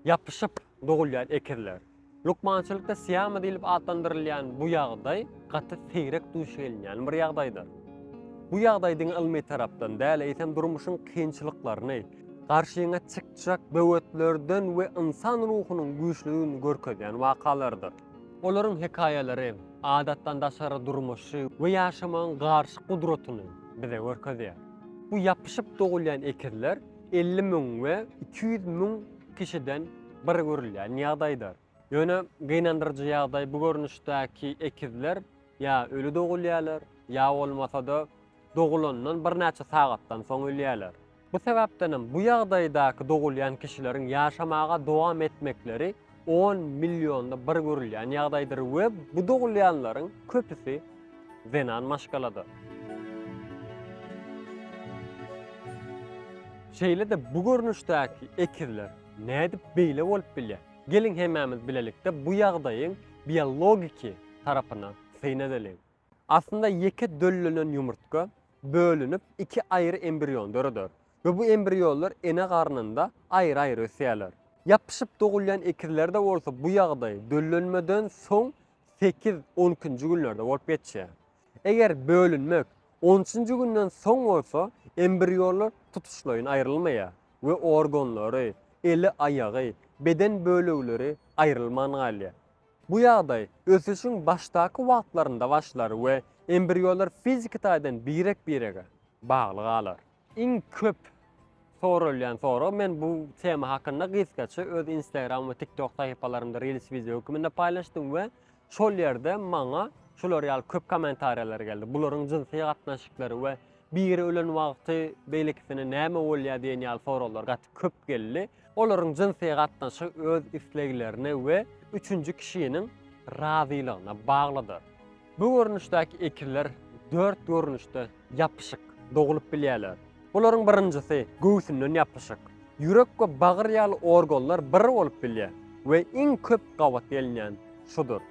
Yapışıp doğulyan ekirler. Lukmançılıkta siyama dilip adlandırılyan bu ýagdaý gaty seýrek duş gelýän bir ýagdaýdyr. Bu ýagdaýdyň ilmi tarapdan däl eýsem durmuşyň kynçylyklaryny, garşyňa çykjak böwetlerden we insan ruhunyň güýçlügini görkezýän wakalardyr. Olaryň hekaýalary, adatdan daşary durmuşy we ýaşamagyň garşy gudratyny bize görkezýär. Bu yapışıp doğulyan ekirler 50 000 we 200 000 kişiden biri görülýän ýagdaýdyr. Ýöne gynandyrjy ýagdaý bu görnüşdäki ekirler ýa ölü doğulýarlar, ýa bolmasa da doğulandan bir näçe sagatdan soň ölýärler. Bu sebäpden bu ýagdaýdaky doğulýan kişileriň ýaşamaga dowam etmekleri 10 millionda bir görülýän ýagdaýdyr we bu doğulýanlaryň köpüsi zenan maşgaladyr. Şeýle de bu görnüşdäki ekirler nädip beýle bolup bilýär? Gelin hemämiz bilelikde bu ýagdaýyň biologiki tarapyna seýnedelim. Aslında ýeke döllenen ýumurtka bölünip iki ayrı embrion döredir. Ve bu embriyonlar ene garnynda ayrı ösýärler. Yapışıp doğulyan ekirlerde bolsa bu ýagdaý döllenmeden soň 8-10 günlerde bolup geçýär. Eger bölünmek 10-njy günden soň bolsa embriyonlar tutuşlaýyn aýrylmaýar we organlary, eli ayagy, beden bölekleri aýrylman galýar. Bu ýagdaý ösüşiň başdaky wagtlarynda başlar we embriyonlar fizik taýdan birek-birege bagly galar. Iň köp sorulýan soru men bu tema hakynda gysgaça öz Instagram we TikTok sahypalarymda reels video hüküminde paýlaşdym we şol ýerde maňa şolar ýaly köp kommentariýalar geldi. Bularyň jinsi gatnaşyklary we biri ölen wagty beýlekisine näme bolýar diýen ýaly soralar gaty köp geldi. Olaryň jinsi gatnaşyk öz isleglerine we üçüncü kişinin razylygyna baglydyr. Bu görnüşdäki ekirler 4 görnüşde yapışık doğulup bilýärler. Bularyň birinjisi göwsünden yapışık. Ýürek we bagyr ýaly organlar bir bolup bilýär we iň köp gawat gelýän şudur.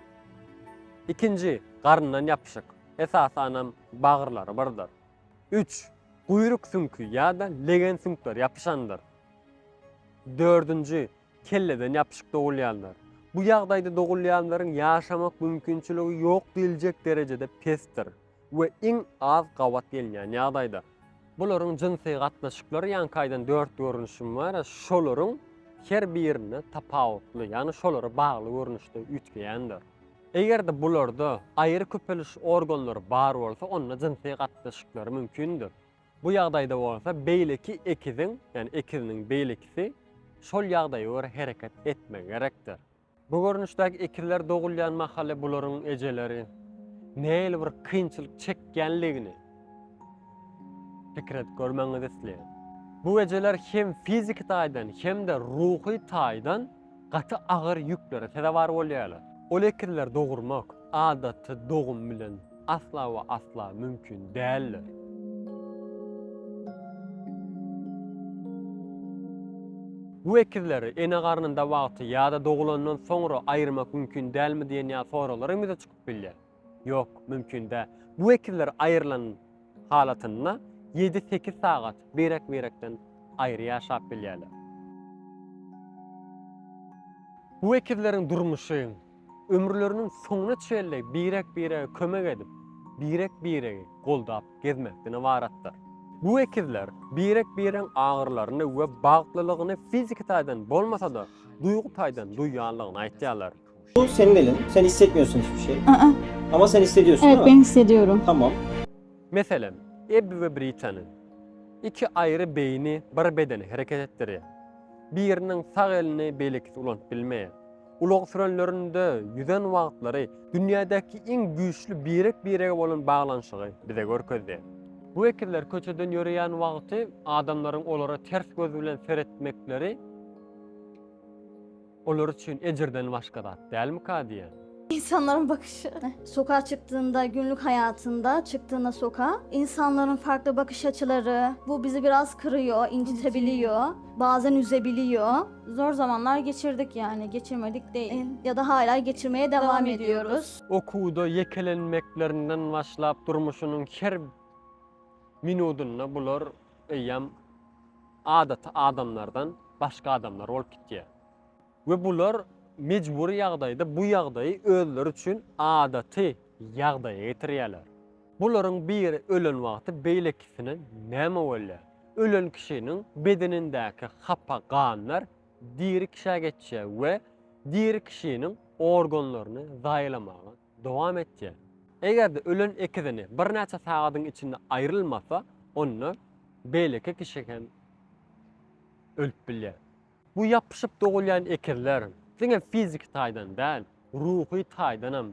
İkinji garnyndan yapışık. Esasanam bagyrlary birdir. 3. Guýruk sümkü ýa-da legen sümkler yapışandyr. 4. Kelleden yapışık doğulýarlar. Bu ýagdaýda doğulýanlaryň ýaşamak mümkinçiligi ýok diýiljek derejede pestir we iň az gawat gelýän ýagdaýda. Bularyň jinsi gatnaşyklary ýankaýdan 4 görnüşüm bar, şolaryň her birini tapawutly, ýani şolary bagly görnüşde ütgeýändir. Eger de bularda aýry köpeliş organlary bar bolsa, onda jinsi gatnaşyklary mümkindir. Bu ýagdaýda bolsa beýleki ekiziň, ýani ekiziniň beýlekisi şol ýagdaýa görä hereket etmek gerekdir. Bu görnüşdäki ekirler doğulýan mahaly bularyň ejeleri näle bir kynçylyk çekgenligini pikir edip görmeňizi isleýär. Bu ejeler hem fizik taýdan hem de ruhy taýdan gaty agyr ýüklere tedawar bolýarlar. Ol ekirler doğurmak adaty doğum bilen asla we asla mümkin däldir. Bu ekirleri ene garnynda wagty ýa-da doğulandan soňra aýyrmak mümkin dälmi diýen ýa soralar emide çykyp bilýär. Ýok, mümkin däl. Bu ekirler aýrylan halatynda 7-8 sagat berek-berekden aýry ýaşap bilýärler. Bu ekirleriň durmuşy ömürleriniň soňuna çenlik berek-berege kömek edip, berek-berege goldap gezmekden ibaratdyr. Bu ekirler berek-bereň agyrlaryny we baglylygyny fizik taýdan bolmasa da duýgu taýdan duýýanlygyny aýtýarlar. Bu senin elin. Sen hissetmiyorsun hiçbir şey. Ama sen hissediyorsun Evet, değil ben mi? hissediyorum. Tamam. Meselen, Ebbi we Britanyň iki aýry beýni bir bedeni hereket etdirýär. Biriniň sag elini beýlekisi ulanyp bilmeýär. Ulak sürenlerinde yüzen wagtlary dünýädäki iň güýçlü berek-berege bolan baglanşygy bize görkezýär. Bu ekirler köçeden ýöreýän wagty adamlaryň olara ters göz bilen seretmekleri olar üçin ejirden başga zat dälmi kadiýär? İnsanların bakışı. Sokağa çıktığında, günlük hayatında çıktığında sokağa, insanların farklı bakış açıları, bu bizi biraz kırıyor, incitebiliyor, bazen üzebiliyor. Zor zamanlar geçirdik yani, geçirmedik değil. Ya da hala geçirmeye devam ediyoruz. Okuwda yekelenmeklerinden başlap durmuşynyň her minudunda bular eýem adamlardan başga adamlar bolup gitýär. we bular mecburi ýagdaýda bu ýagdaýy özleri üçin adaty ýagdaýa getirýärler. Bularyň biri ölen wagty beýlekisine näme bolýar? Ölen kişinin bedenindäki hapa ganlar diri kişiye geçýär we diri kişinin organlaryny zaýlamaga dowam etýär. Egerde ölen ekizini bir näçe sagatyň içinde aýrylmasa, onu beýleki kişiken ölüp bilýär. Bu yapışıp dogulýan ekirler diňe fizik taýdan däl, ruhy taýdanam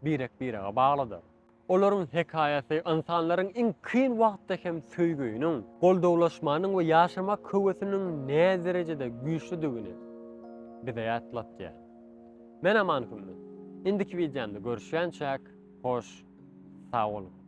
birek-birege baglydyr. Olaryň hekaýasy insanlaryň iň kyn wagtda hem söýgüýiniň, goldawlaşmanyň we ýaşama köwesiniň näme derejede güýçlüdigini bize ýatlatýar. Men aman kümün. Indiki videomda görüşýänçäk, hoş, sag bolun.